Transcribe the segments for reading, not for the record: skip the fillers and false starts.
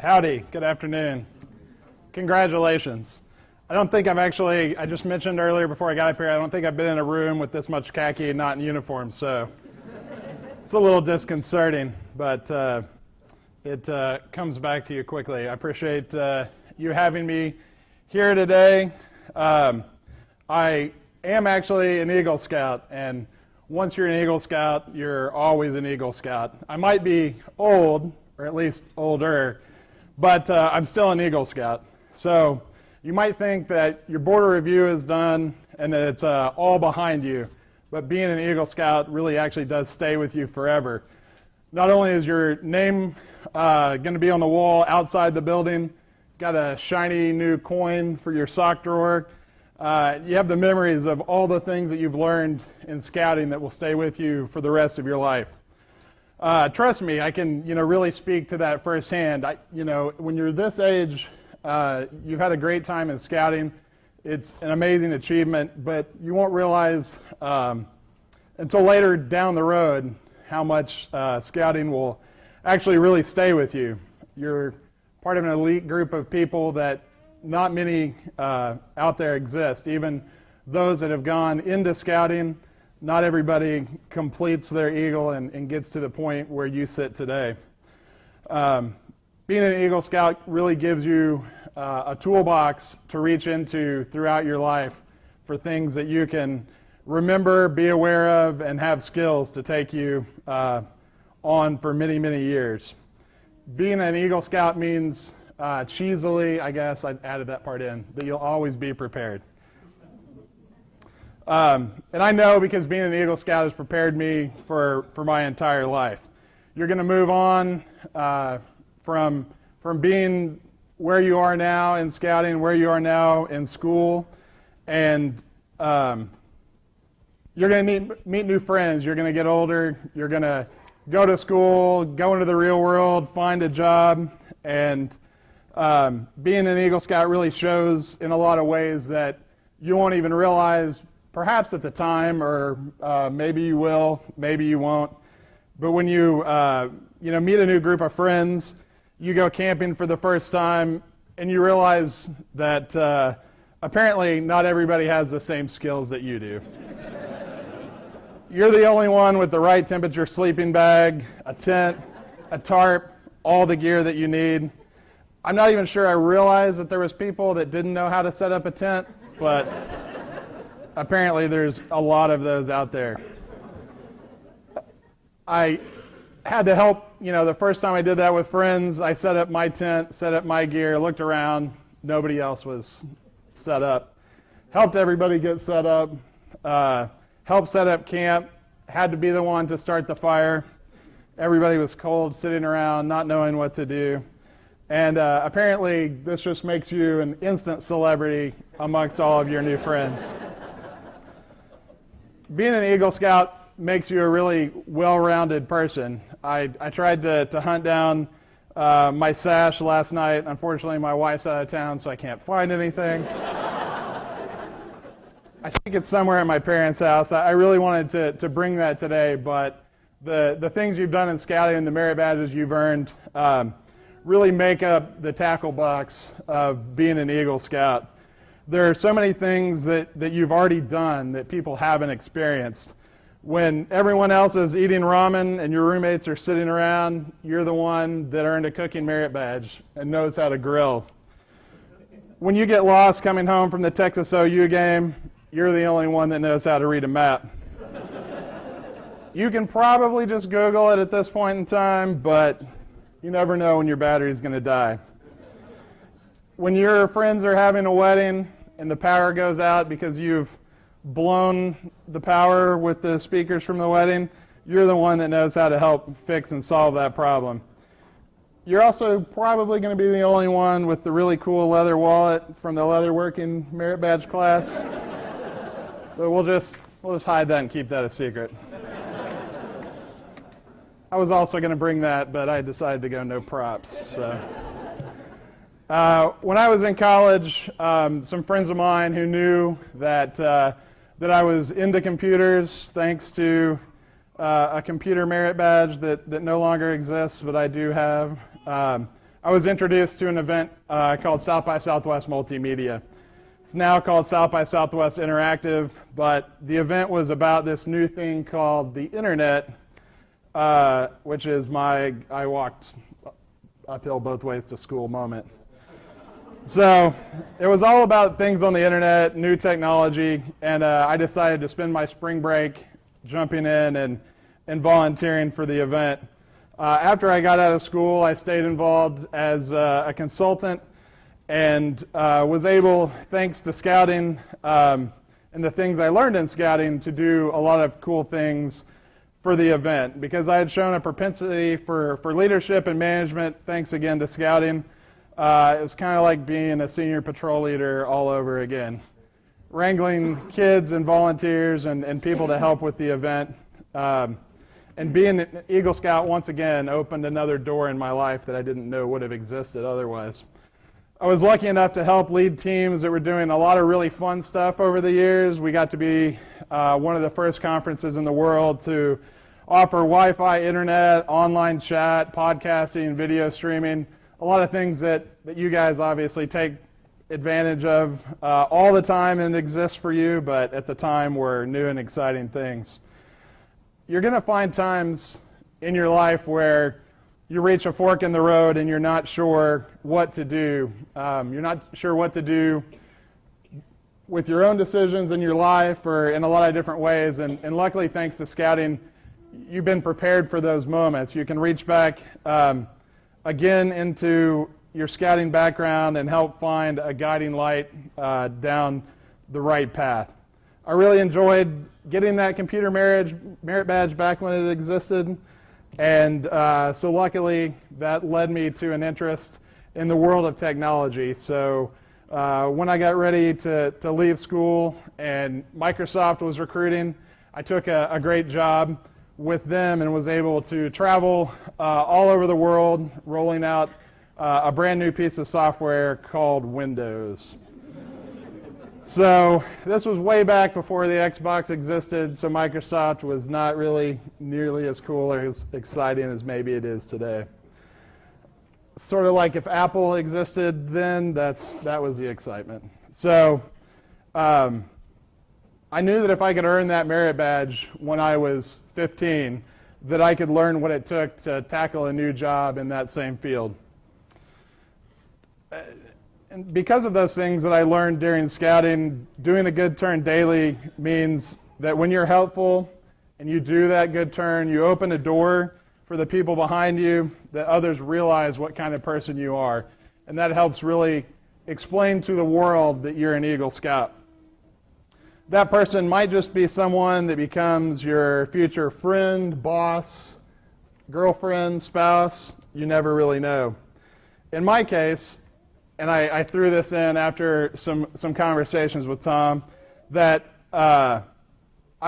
Howdy, good afternoon. Congratulations. I don't think I just mentioned earlier before I got up here, I don't think I've been in a room with this much khaki and not in uniform, so it's a little disconcerting, but it comes back to you quickly. I appreciate you having me here today. I am actually an Eagle Scout, and once you're an Eagle Scout, you're always an Eagle Scout. I might be old, or at least older, but I'm still an Eagle Scout. So you might think that your border review is done and that it's all behind you, but being an Eagle Scout really actually does stay with you forever. Not only is your name going to be on the wall outside the building, got a shiny new coin for your sock drawer, you have the memories of all the things that you've learned in scouting that will stay with you for the rest of your life. Trust me, I can really speak to that firsthand. When you're this age, you've had a great time in scouting. It's an amazing achievement, but you won't realize until later down the road how much scouting will actually really stay with you. You're part of an elite group of people that not many out there exist. Even those that have gone into scouting, not everybody completes their Eagle and gets to the point where you sit today. Being an Eagle Scout really gives you a toolbox to reach into throughout your life for things that you can remember, be aware of, and have skills to take you on for many, many years. Being an Eagle Scout means cheesily, I guess I added that part in, that you'll always be prepared. And I know because being an Eagle Scout has prepared me for my entire life. You're going to move on from being where you are now in scouting, where you are now in school, and you're going to meet new friends. You're going to get older. You're going to go to school, go into the real world, find a job, and being an Eagle Scout really shows in a lot of ways that you won't even realize perhaps at the time, or maybe you will, maybe you won't. But when you meet a new group of friends, you go camping for the first time, and you realize that apparently not everybody has the same skills that you do. You're the only one with the right temperature sleeping bag, a tent, a tarp, all the gear that you need. I'm not even sure I realized that there was people that didn't know how to set up a tent, but apparently there's a lot of those out there. I had to help, the first time I did that with friends, I set up my tent, set up my gear, looked around, nobody else was set up. Helped everybody get set up, helped set up camp, had to be the one to start the fire. Everybody was cold, sitting around, not knowing what to do. And apparently this just makes you an instant celebrity amongst all of your new friends. Being an Eagle Scout makes you a really well-rounded person. I tried to hunt down my sash last night. Unfortunately, my wife's out of town, so I can't find anything. I think it's somewhere at my parents' house. I really wanted to bring that today, but the things you've done in scouting and the merit badges you've earned really make up the tackle box of being an Eagle Scout. There are so many things that you've already done that people haven't experienced. When everyone else is eating ramen and your roommates are sitting around, you're the one that earned a cooking merit badge and knows how to grill. When you get lost coming home from the Texas OU game, you're the only one that knows how to read a map. You can probably just Google it at this point in time, but you never know when your battery's going to die. When your friends are having a wedding and the power goes out because you've blown the power with the speakers from the wedding, you're the one that knows how to help fix and solve that problem. You're also probably going to be the only one with the really cool leather wallet from the leather working merit badge class. But we'll just hide that and keep that a secret. I was also going to bring that, but I decided to go no props. So, when I was in college, some friends of mine who knew that I was into computers, thanks to a computer merit badge that no longer exists, but I do have, I was introduced to an event called South by Southwest Multimedia. It's now called South by Southwest Interactive, but the event was about this new thing called the Internet, which is my I walked uphill both ways to school moment. So it was all about things on the Internet, new technology, and I decided to spend my spring break jumping in and volunteering for the event. After I got out of school, I stayed involved as a consultant and was able, thanks to scouting and the things I learned in scouting, to do a lot of cool things for the event. Because I had shown a propensity for leadership and management, thanks again to scouting, it was kind of like being a senior patrol leader all over again. Wrangling kids and volunteers and people to help with the event. And being an Eagle Scout, once again, opened another door in my life that I didn't know would have existed otherwise. I was lucky enough to help lead teams that were doing a lot of really fun stuff over the years. We got to be one of the first conferences in the world to offer Wi-Fi, internet, online chat, podcasting, video streaming, a lot of things that you guys obviously take advantage of all the time and exist for you, but at the time were new and exciting things. You're going to find times in your life where you reach a fork in the road and you're not sure what to do. You're not sure what to do with your own decisions in your life or in a lot of different ways. And luckily, thanks to scouting, you've been prepared for those moments. You can reach back again into your scouting background and help find a guiding light down the right path. I really enjoyed getting that computer merit badge back when it existed, and so luckily that led me to an interest in the world of technology. So when I got ready to leave school and Microsoft was recruiting, I took a great job with them and was able to travel all over the world rolling out a brand new piece of software called Windows. So this was way back before the Xbox existed, so Microsoft was not really nearly as cool or as exciting as maybe it is today. Sort of like if Apple existed then, that was the excitement. So I knew that if I could earn that merit badge when I was 15, that I could learn what it took to tackle a new job in that same field. And because of those things that I learned during scouting, doing a good turn daily means that when you're helpful and you do that good turn, you open a door for the people behind you that others realize what kind of person you are. And that helps really explain to the world that you're an Eagle Scout. That person might just be someone that becomes your future friend, boss, girlfriend, spouse. You never really know. In my case, and I threw this in after some conversations with Tom, that I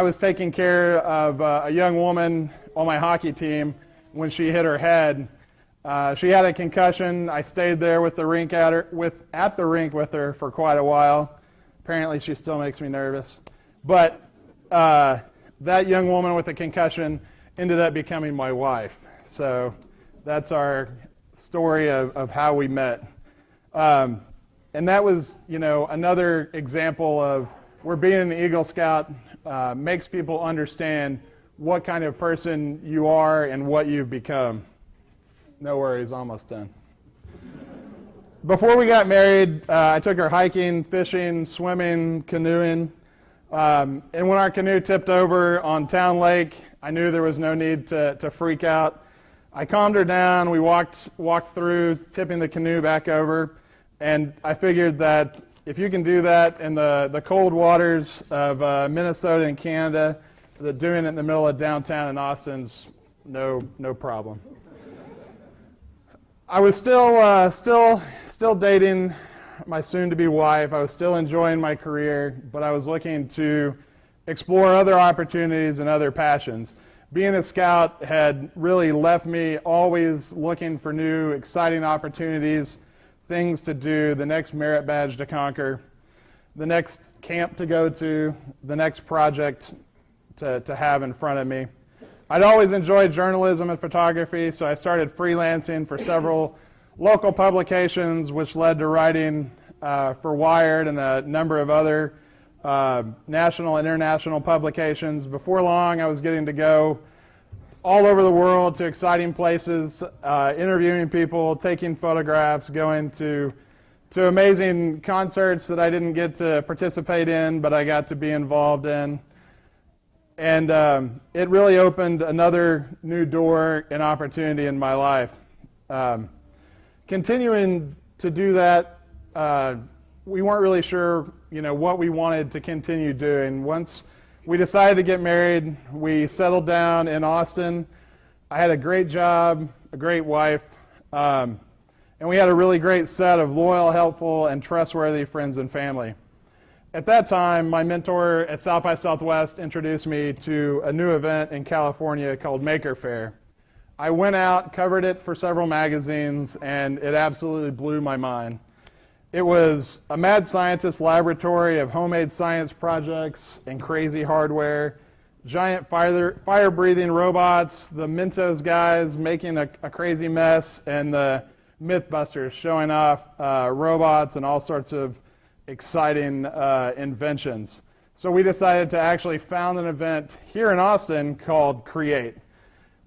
was taking care of a young woman on my hockey team when she hit her head. She had a concussion. I stayed there with the rink at the rink with her for quite a while. Apparently, she still makes me nervous. But that young woman with the concussion ended up becoming my wife. So that's our story of how we met. And that was, another example of where being an Eagle Scout makes people understand what kind of person you are and what you've become. No worries, almost done. Before we got married, I took her hiking, fishing, swimming, canoeing. And when our canoe tipped over on Town Lake, I knew there was no need to freak out. I calmed her down. We walked through, tipping the canoe back over. And I figured that if you can do that in the cold waters of Minnesota and Canada, that doing it in the middle of downtown in Austin's no problem. I was still dating my soon-to-be wife. I was still enjoying my career, but I was looking to explore other opportunities and other passions. Being a scout had really left me always looking for new, exciting opportunities, things to do, the next merit badge to conquer, the next camp to go to, the next project to have in front of me. I'd always enjoyed journalism and photography, so I started freelancing for several local publications, which led to writing for Wired and a number of other national and international publications. Before long, I was getting to go all over the world to exciting places, interviewing people, taking photographs, going to amazing concerts that I didn't get to participate in, but I got to be involved in. And it really opened another new door and opportunity in my life. Continuing to do that, we weren't really sure, what we wanted to continue doing. Once we decided to get married, we settled down in Austin. I had a great job, a great wife, and we had a really great set of loyal, helpful, and trustworthy friends and family. At that time, my mentor at South by Southwest introduced me to a new event in California called Maker Faire. I went out, covered it for several magazines, and it absolutely blew my mind. It was a mad scientist laboratory of homemade science projects and crazy hardware, giant fire-breathing robots, the Mentos guys making a crazy mess, and the Mythbusters showing off robots and all sorts of exciting inventions. So we decided to actually found an event here in Austin called Create.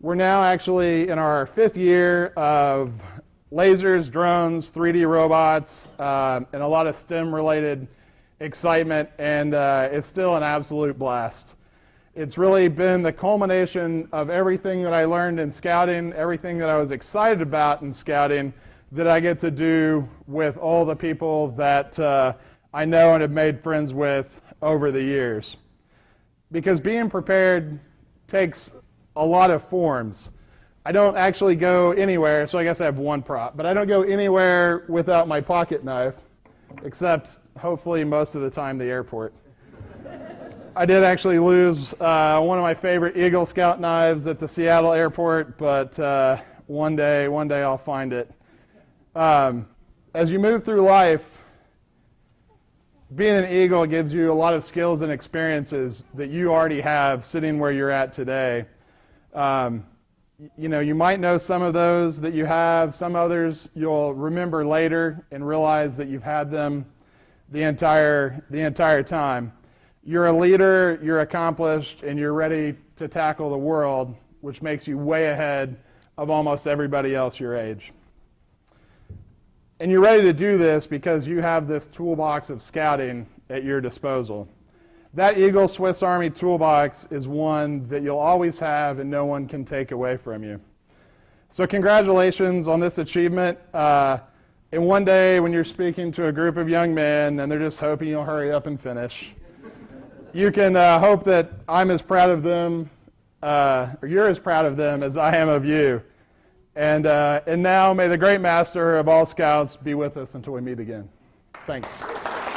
We're now actually in our 5th year of lasers, drones, 3D robots, and a lot of STEM-related excitement, and it's still an absolute blast. It's really been the culmination of everything that I learned in scouting, everything that I was excited about in scouting, that I get to do with all the people that I know and have made friends with over the years. Because being prepared takes a lot of forms. I don't actually go anywhere, so I guess I have one prop, but I don't go anywhere without my pocket knife, except hopefully most of the time the airport. I did actually lose one of my favorite Eagle Scout knives at the Seattle airport, but one day I'll find it. As you move through life, being an Eagle gives you a lot of skills and experiences that you already have sitting where you're at today. You might know some of those that you have, some others you'll remember later and realize that you've had them the entire time. You're a leader, you're accomplished, and you're ready to tackle the world, which makes you way ahead of almost everybody else your age. And you're ready to do this because you have this toolbox of scouting at your disposal. That Eagle Swiss Army toolbox is one that you'll always have and no one can take away from you. So congratulations on this achievement. And one day when you're speaking to a group of young men and they're just hoping you'll hurry up and finish, you can hope that I'm as proud of them, or you're as proud of them as I am of you. And now may the great master of all scouts be with us until we meet again. Thanks.